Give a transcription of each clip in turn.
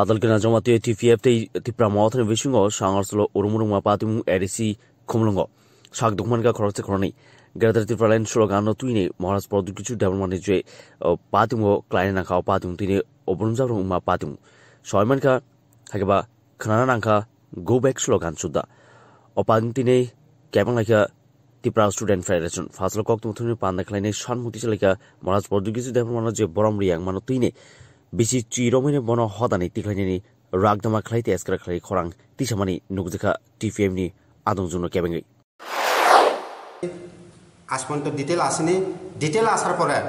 Padalkina Jomati TPF Tipra Mothern Vishingo, Sangarslo Urumuma Patum Edisi Kumlungo, Shak Dumanka Korte Crony, Gather Tipralan Shogano Twine, Moras Producu Demonage, Patumo, Kleinaka Patum Tine, Obrunzaruma Patum, Shoimanka, Hagaba, Kanananka, Go Back Slogan Suda, Opantine, Kabanaka, Tipra Student Federation, Fasal Cocktum Panda Kleine, Shan Mutilaka, Moras Producu Demonage, Boromri and Manotine. Bisi Chiromine Bono Hodani Tiklani, Ragdama Clate Escra Clay Korang, Tishamani, Nugzika, TPF ni Adonzuno Cabingi. As point to detail asini, detail asar pore.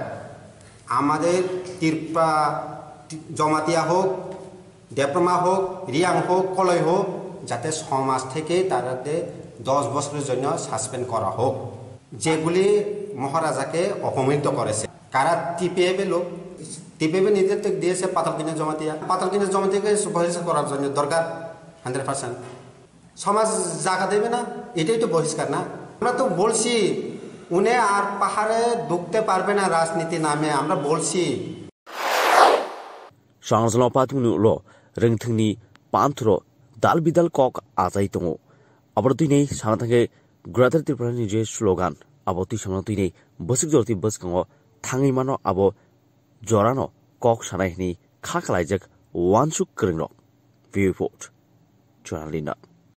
Amade Tipra Jomatia ho, Diploma ho, Riang ho, Koloi ho, Jates Homas Teke, Tarate, Dos Bosco suspend Kora ho. Jeguli Moharazake, Opomento Corese. Kara TPF look. TPF নির্দেশক দিয়েছে পাতালকিনা জমাতিয়াকে বহিষ্কার করার জন্য দরকার 100%। সমাজ জায়গা দেবে না, এটাই তো বহিষ্কার না। আমরা তো বলছি উনি আর পাহাড়ে ঢুকতে পারবে না রাজনীতি নামে, আমরা বলছি। Shangaslo Patumulo, Ringtini, Pantro, Dalbidal Kok Azaitomo. Abortine, Shanatake, Greater Tipranije slogan, Aboti Shanatine, Busikoti Buskango, Tangimano Abo. Jorano, Kok Sanai ni Kakalajak, Wansuk Kringo. View report. Jorano.